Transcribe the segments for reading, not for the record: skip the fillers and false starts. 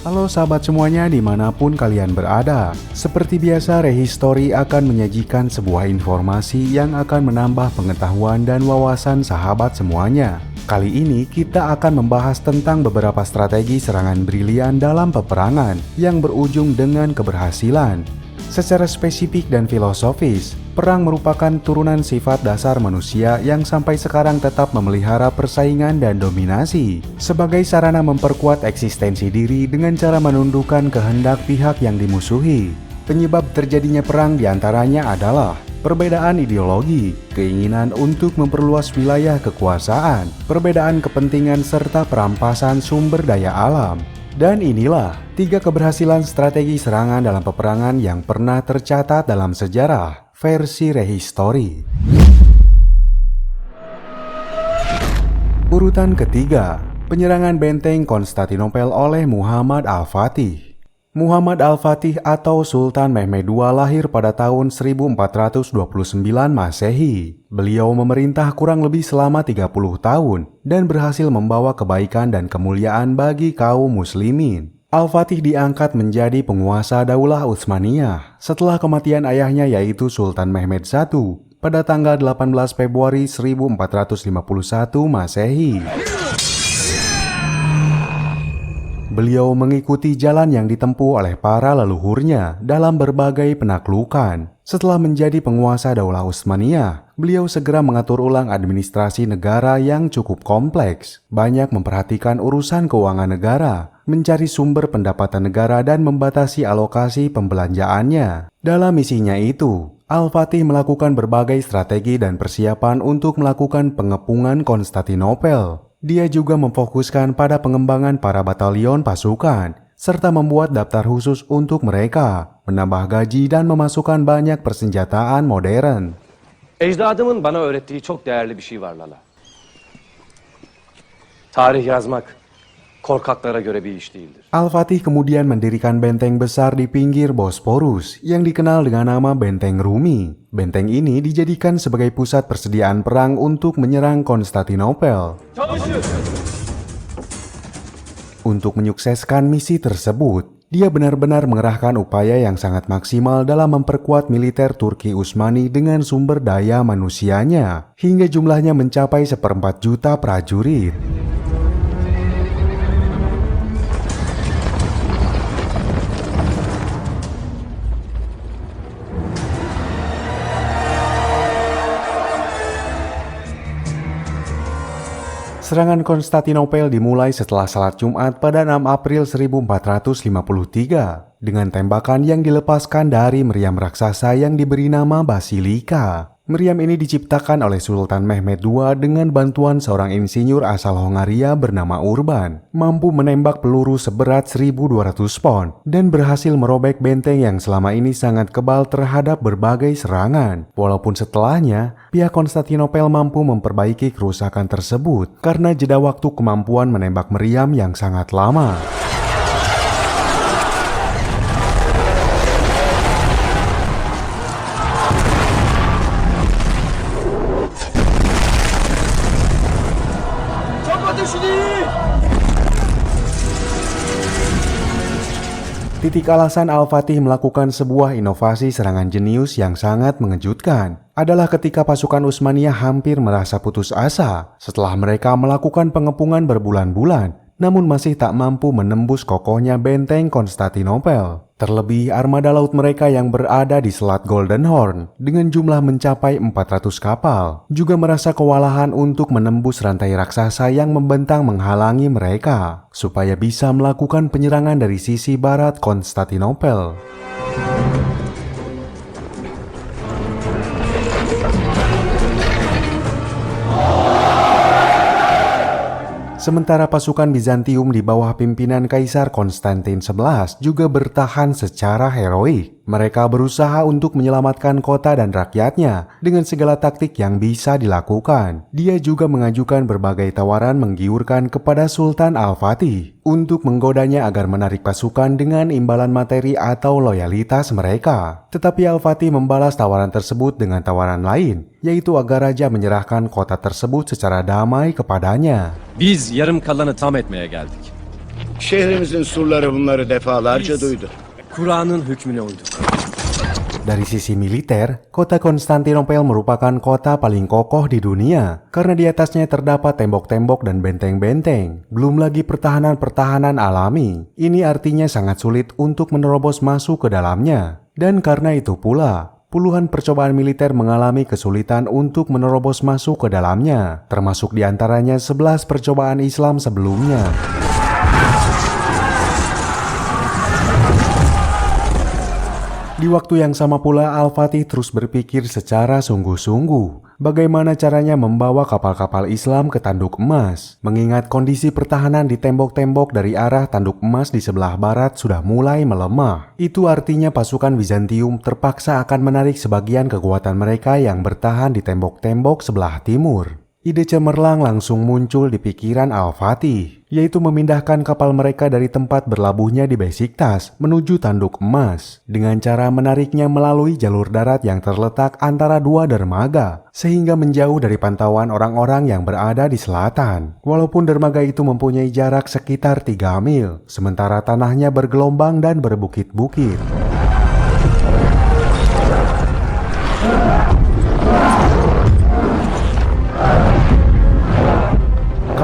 Halo sahabat semuanya dimanapun kalian berada. Seperti biasa, Rehistory akan menyajikan sebuah informasi yang akan menambah pengetahuan dan wawasan sahabat semuanya. Kali ini kita akan membahas tentang beberapa strategi serangan brilian dalam peperangan yang berujung dengan keberhasilan. Secara spesifik dan filosofis, perang merupakan turunan sifat dasar manusia yang sampai sekarang tetap memelihara persaingan dan dominasi sebagai sarana memperkuat eksistensi diri dengan cara menundukkan kehendak pihak yang dimusuhi. Penyebab terjadinya perang diantaranya adalah perbedaan ideologi, keinginan untuk memperluas wilayah kekuasaan, perbedaan kepentingan serta perampasan sumber daya alam. Dan inilah 3 keberhasilan strategi serangan dalam peperangan yang pernah tercatat dalam sejarah versi Rehistory. Urutan ketiga, penyerangan benteng Konstantinopel oleh Muhammad Al-Fatih. Muhammad Al-Fatih atau Sultan Mehmed II lahir pada tahun 1429 Masehi. Beliau memerintah kurang lebih selama 30 tahun dan berhasil membawa kebaikan dan kemuliaan bagi kaum muslimin. Al-Fatih diangkat menjadi penguasa Daulah Utsmaniyah setelah kematian ayahnya yaitu Sultan Mehmed I pada tanggal 18 Februari 1451 Masehi. Beliau mengikuti jalan yang ditempuh oleh para leluhurnya dalam berbagai penaklukan. Setelah menjadi penguasa Daulah Utsmaniyah, beliau segera mengatur ulang administrasi negara yang cukup kompleks, banyak memperhatikan urusan keuangan negara, mencari sumber pendapatan negara dan membatasi alokasi pembelanjaannya. Dalam misinya itu, Al-Fatih melakukan berbagai strategi dan persiapan untuk melakukan pengepungan Konstantinopel. Dia juga memfokuskan pada pengembangan para batalion pasukan, serta membuat daftar khusus untuk mereka, menambah gaji dan memasukkan banyak persenjataan modern. Ecdadımın bana öğrettiği çok değerli bir şey var Lala. Tarih yazmak korkaklara göre bir iş değildir. Al-Fatih kemudian mendirikan benteng besar di pinggir Bosporus yang dikenal dengan nama Benteng Rumi. Benteng ini dijadikan sebagai pusat persediaan perang untuk menyerang Konstantinopel. Untuk menyukseskan misi tersebut, dia benar-benar mengerahkan upaya yang sangat maksimal dalam memperkuat militer Turki Utsmani dengan sumber daya manusianya, hingga jumlahnya mencapai 1/4 juta prajurit. Serangan Konstantinopel dimulai setelah salat Jumat pada 6 April 1453 dengan tembakan yang dilepaskan dari meriam raksasa yang diberi nama Basilika. Meriam ini diciptakan oleh Sultan Mehmed II dengan bantuan seorang insinyur asal Hongaria bernama Urban, mampu menembak peluru seberat 1.200 pon dan berhasil merobek benteng yang selama ini sangat kebal terhadap berbagai serangan. Walaupun setelahnya, pihak Konstantinopel mampu memperbaiki kerusakan tersebut karena jeda waktu kemampuan menembak meriam yang sangat lama. Titik alasan Al-Fatih melakukan sebuah inovasi serangan jenius yang sangat mengejutkan adalah ketika pasukan Utsmaniyah hampir merasa putus asa setelah mereka melakukan pengepungan berbulan-bulan, namun masih tak mampu menembus kokohnya benteng Konstantinopel. Terlebih armada laut mereka yang berada di Selat Golden Horn dengan jumlah mencapai 400 kapal juga merasa kewalahan untuk menembus rantai raksasa yang membentang menghalangi mereka supaya bisa melakukan penyerangan dari sisi barat Konstantinopel. Sementara pasukan Bizantium di bawah pimpinan Kaisar Konstantin XI juga bertahan secara heroik. Mereka berusaha untuk menyelamatkan kota dan rakyatnya dengan segala taktik yang bisa dilakukan. Dia juga mengajukan berbagai tawaran menggiurkan kepada Sultan Al-Fatih untuk menggodanya agar menarik pasukan dengan imbalan materi atau loyalitas mereka. Tetapi Al-Fatih membalas tawaran tersebut dengan tawaran lain, yaitu agar raja menyerahkan kota tersebut secara damai kepadanya. Biz yarım kalanı tam etmeye geldik. Şehrimizin surları bunları defalarca duydu. Kur'an'ın hükmüne uyduk. Dari sisi militer, kota Konstantinopel merupakan kota paling kokoh di dunia karena di atasnya terdapat tembok-tembok dan benteng-benteng. Belum lagi pertahanan-pertahanan alami. Ini artinya sangat sulit untuk menerobos masuk ke dalamnya. Dan karena itu pula, puluhan percobaan militer mengalami kesulitan untuk menerobos masuk ke dalamnya, termasuk diantaranya 11 percobaan Islam sebelumnya. Di waktu yang sama pula, Al-Fatih terus berpikir secara sungguh-sungguh bagaimana caranya membawa kapal-kapal Islam ke Tanduk Emas, mengingat kondisi pertahanan di tembok-tembok dari arah Tanduk Emas di sebelah barat sudah mulai melemah. Itu artinya pasukan Bizantium terpaksa akan menarik sebagian kekuatan mereka yang bertahan di tembok-tembok sebelah timur. Ide cemerlang langsung muncul di pikiran Al-Fatih, yaitu memindahkan kapal mereka dari tempat berlabuhnya di Besiktas menuju Tanduk Emas dengan cara menariknya melalui jalur darat yang terletak antara dua dermaga sehingga menjauh dari pantauan orang-orang yang berada di selatan. Walaupun dermaga itu mempunyai jarak sekitar 3 mil, sementara tanahnya bergelombang dan berbukit-bukit.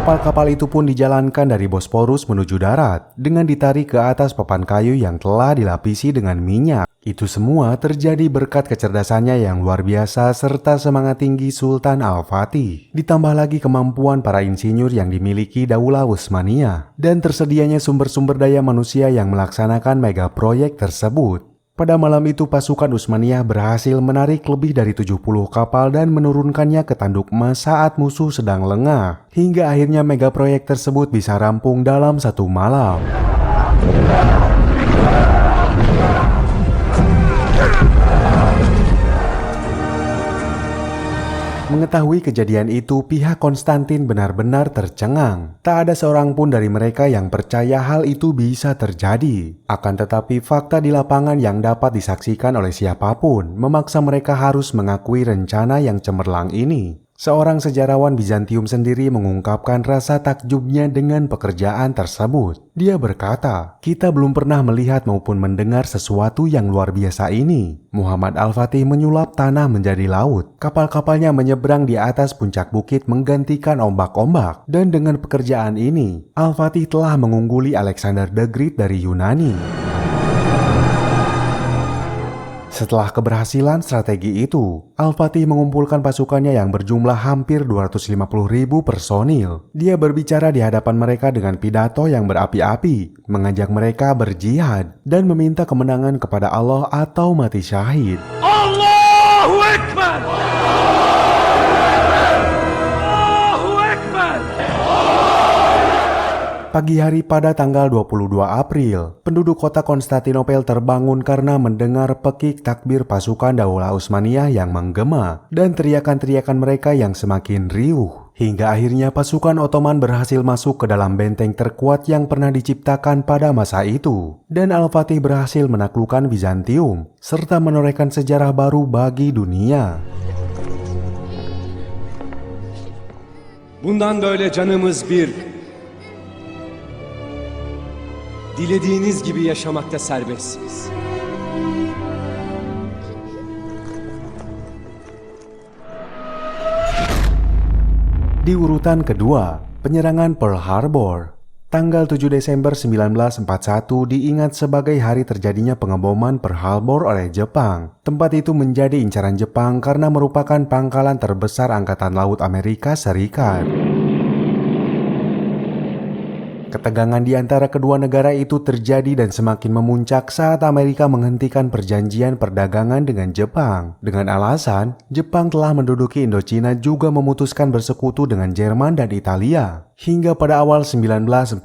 Kapal-kapal itu pun dijalankan dari Bosporus menuju darat dengan ditarik ke atas papan kayu yang telah dilapisi dengan minyak. Itu semua terjadi berkat kecerdasannya yang luar biasa serta semangat tinggi Sultan Al-Fatih. Ditambah lagi kemampuan para insinyur yang dimiliki Daulah Utsmaniyah dan tersedianya sumber-sumber daya manusia yang melaksanakan mega proyek tersebut. Pada malam itu pasukan Utsmaniyah berhasil menarik lebih dari 70 kapal dan menurunkannya ke Tanduk Emas saat musuh sedang lengah. Hingga akhirnya mega proyek tersebut bisa rampung dalam 1 malam. Mengetahui kejadian itu, pihak Konstantin benar-benar tercengang. Tak ada seorang pun dari mereka yang percaya hal itu bisa terjadi. Akan tetapi fakta di lapangan yang dapat disaksikan oleh siapapun memaksa mereka harus mengakui rencana yang cemerlang ini. Seorang sejarawan Bizantium sendiri mengungkapkan rasa takjubnya dengan pekerjaan tersebut. Dia berkata, "Kita belum pernah melihat maupun mendengar sesuatu yang luar biasa ini." Muhammad Al-Fatih menyulap tanah menjadi laut. Kapal-kapalnya menyeberang di atas puncak bukit menggantikan ombak-ombak. Dan dengan pekerjaan ini, Al-Fatih telah mengungguli Alexander the Great dari Yunani. Setelah keberhasilan strategi itu, Al-Fatih mengumpulkan pasukannya yang berjumlah hampir 250.000 personil. Dia berbicara di hadapan mereka dengan pidato yang berapi-api, mengajak mereka berjihad, dan meminta kemenangan kepada Allah atau mati syahid. Allahu Ekber! Allahu Ekber! Pagi hari pada tanggal 22 April, penduduk kota Konstantinopel terbangun karena mendengar pekik takbir pasukan Daulah Utsmaniyah yang menggema dan teriakan-teriakan mereka yang semakin riuh. Hingga akhirnya pasukan Ottoman berhasil masuk ke dalam benteng terkuat yang pernah diciptakan pada masa itu. Dan Al-Fatih berhasil menaklukkan Bizantium, serta menorehkan sejarah baru bagi dunia. Bundan böyle canımız bir. Dilediğiniz gibi yaşamakta serbestsiniz. Di urutan kedua, penyerangan Pearl Harbor. Tanggal 7 Desember 1941 diingat sebagai hari terjadinya pengeboman Pearl Harbor oleh Jepang. Tempat itu menjadi incaran Jepang karena merupakan pangkalan terbesar Angkatan Laut Amerika Serikat. Ketegangan di antara kedua negara itu terjadi dan semakin memuncak saat Amerika menghentikan perjanjian perdagangan dengan Jepang. Dengan alasan, Jepang telah menduduki Indochina juga memutuskan bersekutu dengan Jerman dan Italia. Hingga pada awal 1940,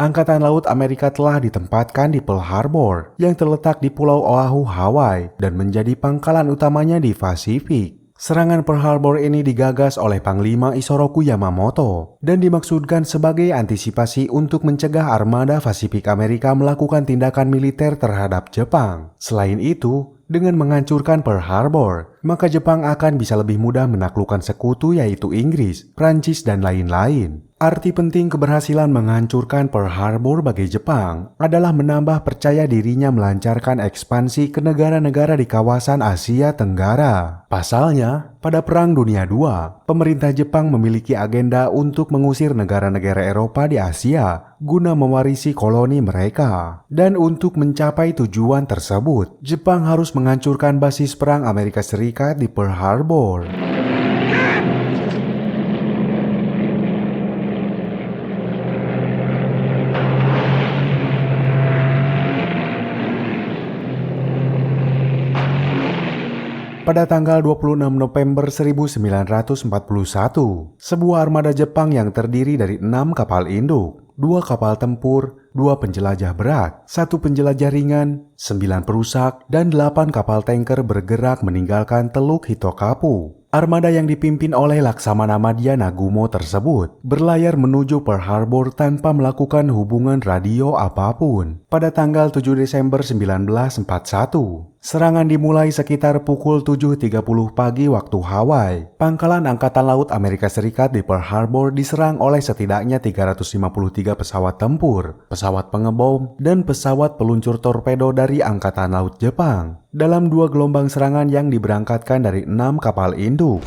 Angkatan Laut Amerika telah ditempatkan di Pearl Harbor yang terletak di Pulau Oahu, Hawaii dan menjadi pangkalan utamanya di Pasifik. Serangan Pearl Harbor ini digagas oleh Panglima Isoroku Yamamoto dan dimaksudkan sebagai antisipasi untuk mencegah armada Pasifik Amerika melakukan tindakan militer terhadap Jepang. Selain itu, Dengan menghancurkan Pearl Harbor, maka Jepang akan bisa lebih mudah menaklukkan sekutu yaitu Inggris, Prancis, dan lain-lain. Arti penting keberhasilan menghancurkan Pearl Harbor bagi Jepang adalah menambah percaya dirinya melancarkan ekspansi ke negara-negara di kawasan Asia Tenggara. Pasalnya, pada Perang Dunia II, pemerintah Jepang memiliki agenda untuk mengusir negara-negara Eropa di Asia guna mewarisi koloni mereka. Dan untuk mencapai tujuan tersebut, Jepang harus menghancurkan basis perang Amerika Serikat di Pearl Harbor. Pada tanggal 26 November 1941, sebuah armada Jepang yang terdiri dari 6 kapal induk, 2 kapal tempur, 2 penjelajah berat, 1 penjelajah ringan, 9 perusak, dan 8 kapal tanker bergerak meninggalkan Teluk Hitokapu. Armada yang dipimpin oleh Laksamana Madya Nagumo tersebut berlayar menuju Pearl Harbor tanpa melakukan hubungan radio apapun. Pada tanggal 7 Desember 1941, serangan dimulai sekitar pukul 7.30 pagi waktu Hawaii. Pangkalan Angkatan Laut Amerika Serikat di Pearl Harbor diserang oleh setidaknya 353 pesawat tempur, pesawat pengebom, dan pesawat peluncur torpedo dari Angkatan Laut Jepang dalam 2 gelombang serangan yang diberangkatkan dari 6 kapal induk.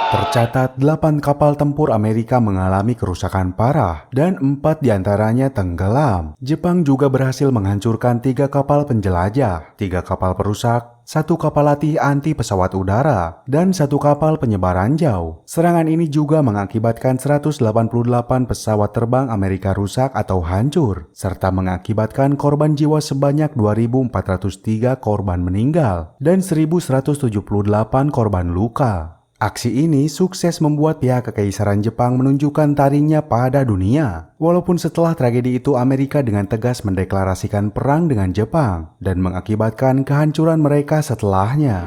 Tercatat 8 kapal tempur Amerika mengalami kerusakan parah dan 4 diantaranya tenggelam. Jepang juga berhasil menghancurkan 3 kapal penjelajah, 3 kapal perusak, 1 kapal latih anti pesawat udara, dan 1 kapal penyebaran jauh. Serangan ini juga mengakibatkan 188 pesawat terbang Amerika rusak atau hancur, serta mengakibatkan korban jiwa sebanyak 2.403 korban meninggal dan 1.178 korban luka. Aksi ini sukses membuat pihak Kekaisaran Jepang menunjukkan taringnya pada dunia. Walaupun setelah tragedi itu Amerika dengan tegas mendeklarasikan perang dengan Jepang dan mengakibatkan kehancuran mereka setelahnya.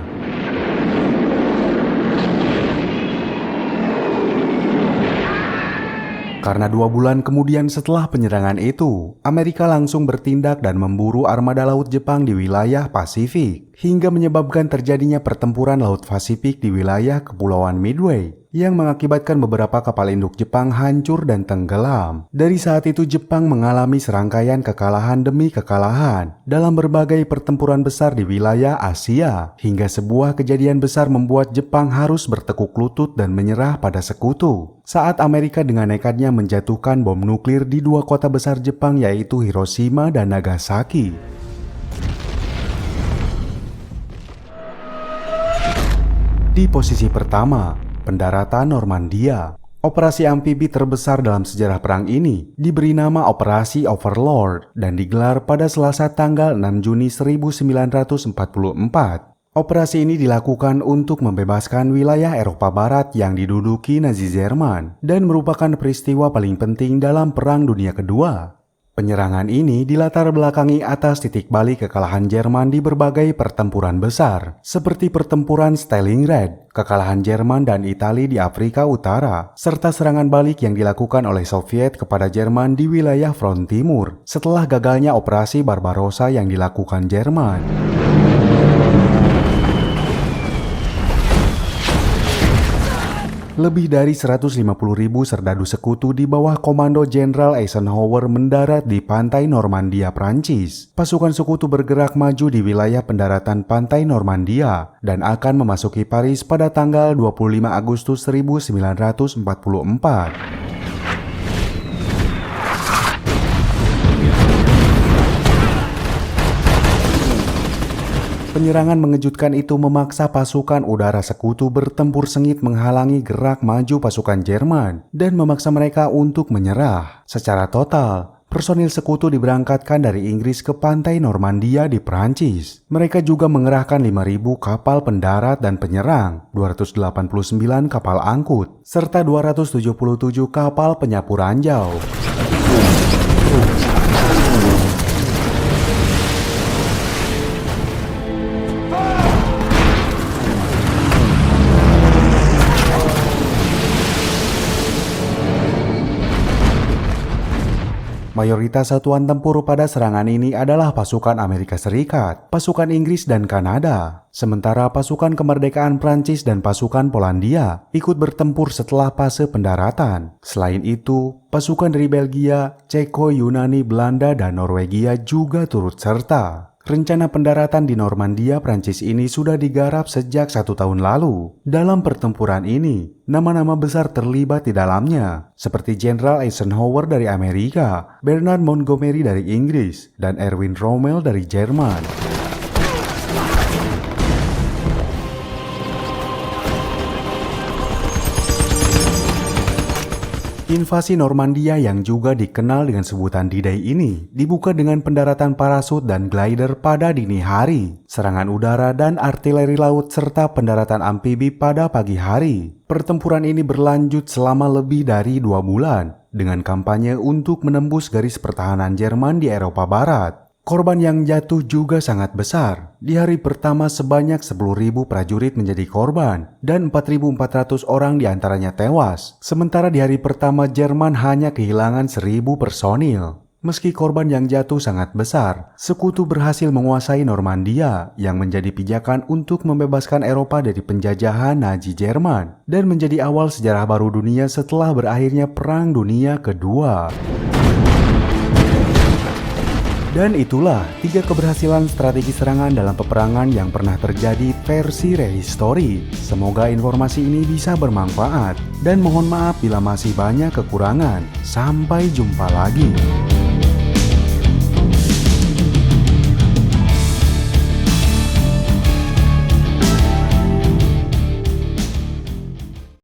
Karena 2 bulan kemudian setelah penyerangan itu, Amerika langsung bertindak dan memburu armada laut Jepang di wilayah Pasifik, hingga menyebabkan terjadinya pertempuran Laut Pasifik di wilayah Kepulauan Midway, yang mengakibatkan beberapa kapal induk Jepang hancur dan tenggelam. Dari saat itu Jepang mengalami serangkaian kekalahan demi kekalahan dalam berbagai pertempuran besar di wilayah Asia, hingga sebuah kejadian besar membuat Jepang harus bertekuk lutut dan menyerah pada sekutu saat Amerika dengan nekatnya menjatuhkan bom nuklir di 2 kota besar Jepang yaitu Hiroshima dan Nagasaki. Di posisi pertama, pendaratan Normandia. Operasi amfibi terbesar dalam sejarah perang ini diberi nama Operasi Overlord dan digelar pada Selasa tanggal 6 Juni 1944. Operasi ini dilakukan untuk membebaskan wilayah Eropa Barat yang diduduki Nazi Jerman dan merupakan peristiwa paling penting dalam Perang Dunia Kedua. Penyerangan ini dilatar belakangi atas titik balik kekalahan Jerman di berbagai pertempuran besar, seperti pertempuran Stalingrad, kekalahan Jerman dan Italia di Afrika Utara, serta serangan balik yang dilakukan oleh Soviet kepada Jerman di wilayah front timur setelah gagalnya operasi Barbarossa yang dilakukan Jerman. Lebih dari 150.000 serdadu sekutu di bawah komando Jenderal Eisenhower mendarat di pantai Normandia, Prancis. Pasukan sekutu bergerak maju di wilayah pendaratan pantai Normandia dan akan memasuki Paris pada tanggal 25 Agustus 1944. Penyerangan mengejutkan itu memaksa pasukan udara sekutu bertempur sengit menghalangi gerak maju pasukan Jerman dan memaksa mereka untuk menyerah. Secara total, personil sekutu diberangkatkan dari Inggris ke pantai Normandia di Prancis. Mereka juga mengerahkan 5.000 kapal pendarat dan penyerang, 289 kapal angkut, serta 277 kapal penyapu ranjau. Mayoritas satuan tempur pada serangan ini adalah pasukan Amerika Serikat, pasukan Inggris dan Kanada. Sementara pasukan kemerdekaan Prancis dan pasukan Polandia ikut bertempur setelah fase pendaratan. Selain itu, pasukan dari Belgia, Ceko, Yunani, Belanda, dan Norwegia juga turut serta. Rencana pendaratan di Normandia, Prancis ini sudah digarap sejak 1 tahun lalu. Dalam pertempuran ini, nama-nama besar terlibat di dalamnya, seperti Jenderal Eisenhower dari Amerika, Bernard Montgomery dari Inggris, dan Erwin Rommel dari Jerman. Invasi Normandia yang juga dikenal dengan sebutan D-Day ini dibuka dengan pendaratan parasut dan glider pada dini hari, serangan udara dan artileri laut serta pendaratan amfibi pada pagi hari. Pertempuran ini berlanjut selama lebih dari 2 bulan dengan kampanye untuk menembus garis pertahanan Jerman di Eropa Barat. Korban yang jatuh juga sangat besar. Di hari pertama sebanyak 10.000 prajurit menjadi korban dan 4.400 orang diantaranya tewas. Sementara di hari pertama Jerman hanya kehilangan 1.000 personil. Meski korban yang jatuh sangat besar, sekutu berhasil menguasai Normandia yang menjadi pijakan untuk membebaskan Eropa dari penjajahan Nazi Jerman dan menjadi awal sejarah baru dunia setelah berakhirnya Perang Dunia Kedua. Dan itulah 3 keberhasilan strategi serangan dalam peperangan yang pernah terjadi versi Rehistory. Semoga informasi ini bisa bermanfaat dan mohon maaf bila masih banyak kekurangan. Sampai jumpa lagi.